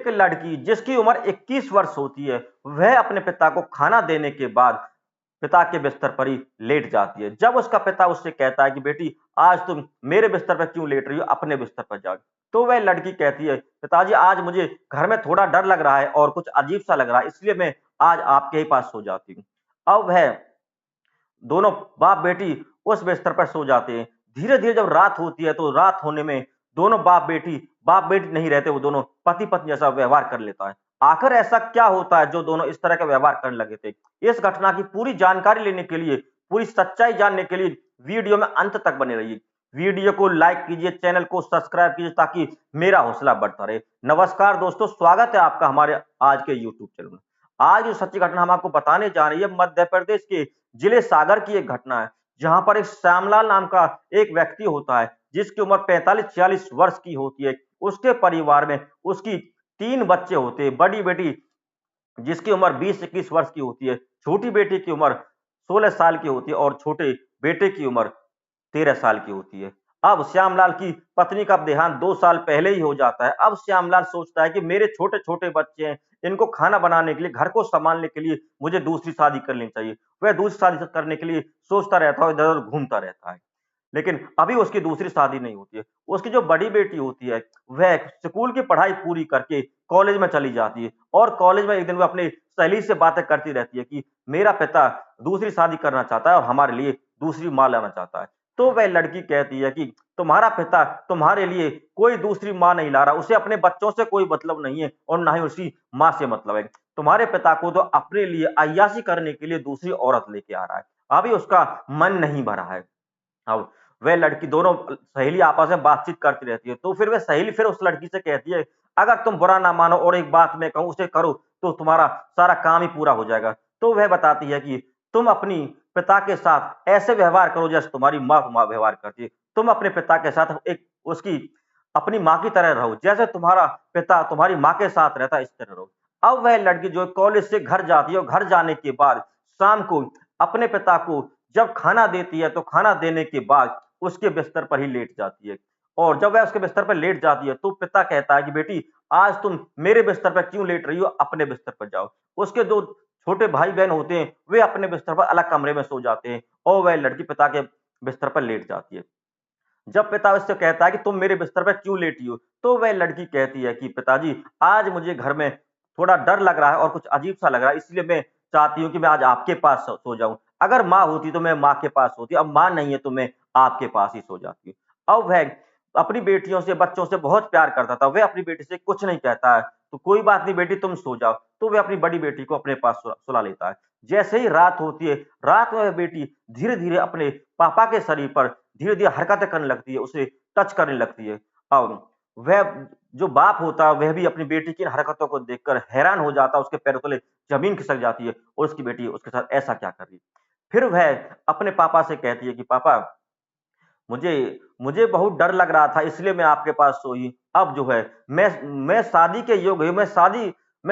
एक लड़की जिसकी उम्र 21 वर्ष होती है, वह अपने पिता को खाना देने के बाद पिता के बिस्तर पर ही लेट जाती है। जब उसका पिता उससे कहता है कि बेटी आज तुम मेरे बिस्तर पर क्यों लेट रही हो, अपने बिस्तर पर जाओ। तो वह लड़की कहती है, पिताजी आज मुझे घर में थोड़ा डर लग रहा है और कुछ अजीब सा लग रहा है, इसलिए मैं आज आपके ही पास सो जाती हूँ। अब वह दोनों बाप बेटी उस बिस्तर पर सो जाते हैं। धीरे-धीरे जब रात होती है तो रात होने में दोनों बाप-बेटी नहीं रहते, वो दोनों पति-पत्नी जैसा व्यवहार कर लेता है। आखिर ऐसा क्या होता है जो दोनों इस तरह का व्यवहार करने लगे थे? इस घटना की पूरी जानकारी लेने के लिए, पूरी सच्चाई जानने के लिए वीडियो में अंत तक बने रहिए। वीडियो को लाइक कीजिए, चैनल को सब्सक्राइब कीजिए ताकि मेरा हौसला बढ़ता रहे। नमस्कार दोस्तों, स्वागत है आपका हमारे आज के यूट्यूब चैनल में। आज जो सच्ची घटना हम आपको बताने जा रहे हैं, मध्य प्रदेश के जिले सागर की एक घटना है, जहां पर एक श्यामलाल नाम का एक व्यक्ति होता है, जिसकी उम्र 45-46 वर्ष की होती है। उसके परिवार में उसकी 3 बच्चे होते हैं। बड़ी बेटी जिसकी उम्र 20-21 वर्ष की होती है, छोटी बेटी की उम्र 16 साल की होती है और छोटे बेटे की उम्र 13 साल की होती है। अब श्यामलाल की पत्नी का देहांत 2 साल पहले ही हो जाता है। अब श्यामलाल सोचता है कि मेरे छोटे-छोटे बच्चे हैं, इनको खाना बनाने के लिए, घर को सँभालने के लिए मुझे दूसरी शादी कर लेनी चाहिए। वह दूसरी शादी करने के लिए सोचता रहता है और इधर-उधर घूमता रहता है। लेकिन अभी उसकी दूसरी शादी नहीं होती है। उसकी जो बड़ी बेटी होती है, वह स्कूल की पढ़ाई पूरी करके कॉलेज में चली जाती है और कॉलेज में एक दिन वो अपनी सहेली से बातें करती रहती है कि मेरा पिता दूसरी शादी करना चाहता है और हमारे लिए दूसरी माँ लाना चाहता है। तो वह लड़की कहती है कि तुम्हारा पिता तुम्हारे लिए कोई दूसरी माँ नहीं ला रहा, उसे अपने बच्चों से कोई मतलब नहीं है और ना ही उसी माँ से मतलब है। तुम्हारे पिता को तो अपने लिए अय्याशी करने के लिए दूसरी औरत लेके आ रहा है। अभी उसका मन नहीं भरा है। अब वह लड़की दोनों सहेली आपस में बातचीत करती रहती है। तो फिर वह सहेली फिर उस लड़की से कहती है, अगर तुम बुरा ना मानो और एक बात मैं कहूँ उसे करो, तो तुम्हारा सारा काम ही पूरा हो जाएगा। तो वह बताती है कि तुम अपनी पिता के साथ ऐसे व्यवहार करो जैसे तुम्हारी माँ व्यवहार करती है। तुम अपने पिता के साथ एक उसकी अपनी माँ की तरह रहो, जैसे तुम्हारा पिता तुम्हारी माँ के साथ रहता है, इस तरह रहो। अब वह लड़की जो है कॉलेज से घर जाती है और घर जाने के बाद शाम को अपने पिता को जब खाना देती है, तो खाना देने के बाद उसके बिस्तर पर ही लेट जाती है और जब वह उसके बिस्तर पर लेट जाती है, तो पिता कहता है कि बेटी आज तुम मेरे बिस्तर पर क्यों लेट रही हो? अपने बिस्तर पर जाओ। उसके 2 छोटे भाई-बहन होते हैं, वे अपने बिस्तर पर अलग कमरे में सो जाते हैं और वह लड़की पिता के बिस्तर पर लेट जाती है। जब पिता उससे कहता है कि तुम मेरे बिस्तर पर क्यों लेटी हो? तो वह लड़की कहती है कि पिताजी आज मुझे घर में थोड़ा डर लग रहा है और कुछ अजीब-सा लग रहा है, इसलिए मैं चाहती हूँ कि मैं आज आपके पास सो जाऊँ। अगर माँ होती तो मैं माँ के पास सोती, अब माँ नहीं है तो मैं आपके पास ही सो जाती हूँ। अब वह अपनी बेटियों से, बच्चों से बहुत प्यार करता था। वह अपनी बेटी से कुछ नहीं कहता है, तो कोई बात नहीं बेटी तुम सो जाओ। तो वह अपनी बड़ी बेटी को अपने पास सुला लेता है। जैसे ही रात होती है, रात में वह बेटी धीरे-धीरे अपने पापा के शरीर पर धीरे-धीरे हरकतें करने लगती है, उसे टच करने लगती है। अब वह जो बाप होता है, वह भी अपनी बेटी की इन हरकतों को देखकर हैरान हो जाता है, उसके पैरों तले ज़मीन खिसक जाती है और उसकी बेटी उसके साथ ऐसा क्या कर रही है। फिर वह अपने पापा से कहती है कि पापा मुझे मुझे बहुत डर लग रहा था इसलिए मैं आपके पास सोई। अब जो है मैं शादी के योग्य हूँ, मैं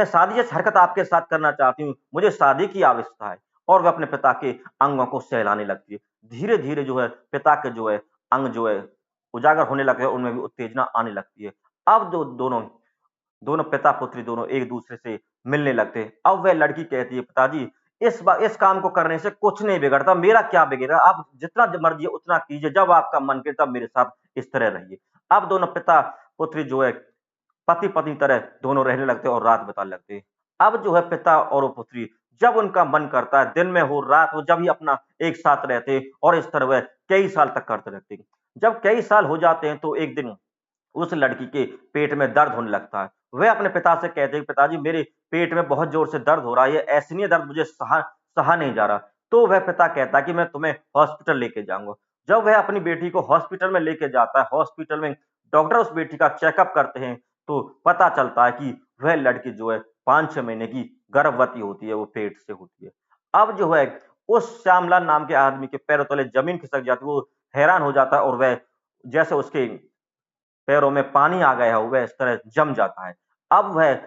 शादी जैसी हरकत आपके साथ करना चाहती हूँ। मुझे शादी की आवश्यकता है और वह अपने पिता के अंगों को सहलाने लगती है। धीरे-धीरे जो है पिता के जो है अंग जो है उजागर होने लगे, उनमें भी उत्तेजना आने लगती है। अब जो दोनों दोनों पिता-पुत्री दोनों एक-दूसरे से मिलने लगते हैं। अब वह लड़की कहती है, पिताजी इस काम को करने से कुछ नहीं बिगड़ता, मेरा क्या बिगड़ेगा? आप जितना मर्ज़ी है उतना कीजिए, जब आपका मन करे तब मेरे साथ इस तरह रहिए। अब दोनों पिता-पुत्री जो है पति-पत्नी तरह दोनों रहने लगते हैं और रात बिताने लगते हैं। अब जो है पिता और वो पुत्री जब उनका मन करता है, दिन में हो, रात हो, जब भी अपना एक साथ रहते हैं और इस तरह वह कई साल तक करते रहते हैं। जब कई साल हो जाते हैं तो एक दिन उस लड़की के पेट में दर्द होने लगता है। वह अपने पिता से कहते हैं, पिताजी मेरे पेट में बहुत ज़ोर से दर्द हो रहा है, ये असहनीय दर्द मुझे सहा नहीं जा रहा। तो वह पिता कहता है कि मैं तुम्हें हॉस्पिटल लेके जाऊँगा। जब वह अपनी बेटी को हॉस्पिटल में लेके जाता है, हॉस्पिटल में डॉक्टर उस बेटी का चेकअप करते हैं, तो पता चलता है कि वह लड़की जो है 5-6 महीने की गर्भवती होती है, वो पेट से होती है। अब जो है उस श्यामलाल नाम के आदमी के पैरों तले ज़मीन खिसक जाती है, वो हैरान हो जाता है और वह जैसे उसके पैरों में पानी आ गया हो, वह इस तरह जम जाता है। अब वह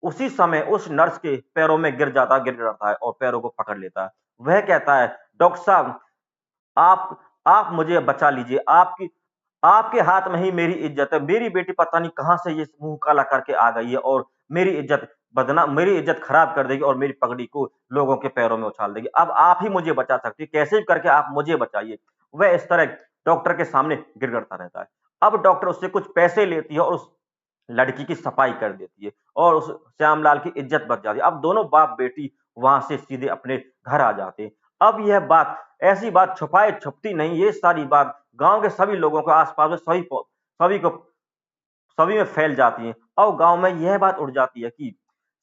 उसी समय उस नर्स के पैरों में गिर जाता है और पैरों को पकड़ लेता है। वह कहता है, "डॉक्टर साहब, आप आप मुझे बचा लीजिए, आपके हाथ में ही मेरी इज्जत है, मेरी बेटी पता नहीं कहाँ से ये मुँह काला करके आ गई है और मेरी इज्जत खराब कर देगी और मेरी पगड़ी को लोगों के पैरों में उछाल देगी। अब आप ही मुझे बचा सकती हैं, कैसे भी करके आप मुझे बचाइए। वह इस तरह डॉक्टर के सामने गिड़गिड़ाता रहता है। अब डॉक्टर उससे कुछ पैसे लेती है और उस लड़की की सफाई कर देती है और उस श्यामलाल की इज्जत बच जाती है। अब दोनों बाप-बेटी वहाँ से सीधे अपने घर आ जाते हैं। अब यह बात ऐसी बात छुपाए छुपती नहीं, ये सारी बात गाँव के सभी लोगों को आस-पास में सभी को सभी में फैल जाती है और गाँव में यह बात उड़ जाती है कि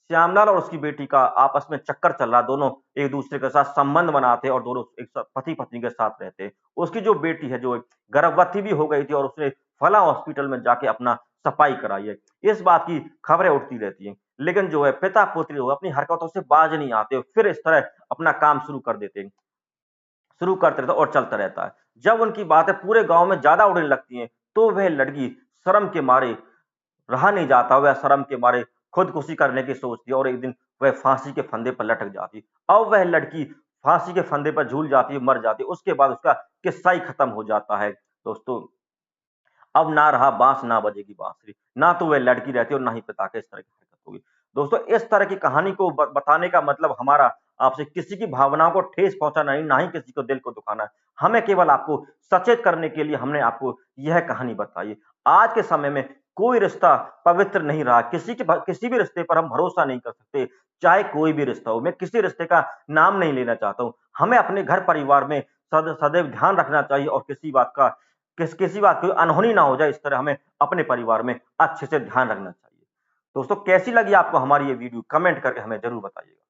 श्यामलाल और उसकी बेटी का आपस में चक्कर चल रहा है, दोनों एक-दूसरे के साथ संबंध बनाते हैं और दोनों एक साथ पति-पत्नी के साथ रहते हैं। उसकी जो बेटी है, जो गर्भवती भी हो गई थी और उसने फलाँ हॉस्पिटल में जाके अपना सफाई कराई है। इस बात की खबरें उड़ती रहती हैं, लेकिन जो है पिता-पुत्री जो है अपनी हरकतों से बाज नहीं आते, फिर इस तरह अपना काम शुरू करते रहते हैं और चलता रहता है। जब उनकी बातें पूरे गाँव में ज़्यादा उड़ने लगती हैं, तो वह लड़की शर्म के मारे रहा नहीं जाता, वह शर्म के मारे खुदकुशी करने की सोचती है और एक दिन वह फांसी के फंदे पर लटक जाती है। अब वह लड़की फांसी के फंदे पर झूल जाती है, मर जाती है। उसके बाद उसका किस्सा ही खत्म हो जाता है। दोस्तों, अब ना रहा बाँस ना बजेगी बाँसुरी, ना तो वह लड़की रहती है और ना ही पिता के इस तरह की हरकत होगी। दोस्तों, इस तरह की कहानी को बताने का मतलब हमारा आपसे किसी की भावनाओं को ठेस पहुँचाना नहीं, ना ही किसी को दिल को दुखाना है। हमें केवल आपको सचेत करने के लिए हमने आपको यह कहानी बताई है। आज के समय में कोई रिश्ता पवित्र नहीं रहा, किसी भी रिश्ते पर हम भरोसा नहीं कर सकते, चाहे कोई भी रिश्ता हो। मैं किसी रिश्ते का नाम नहीं लेना चाहता हूँ। हमें अपने घर परिवार में सदैव ध्यान रखना चाहिए और किसी बात की अनहोनी ना हो जाए, इस तरह हमें अपने परिवार में अच्छे से ध्यान रखना चाहिए। दोस्तों, कैसी लगी आपको हमारी ये वीडियो? कमेंट करके हमें ज़रूर बताइएगा।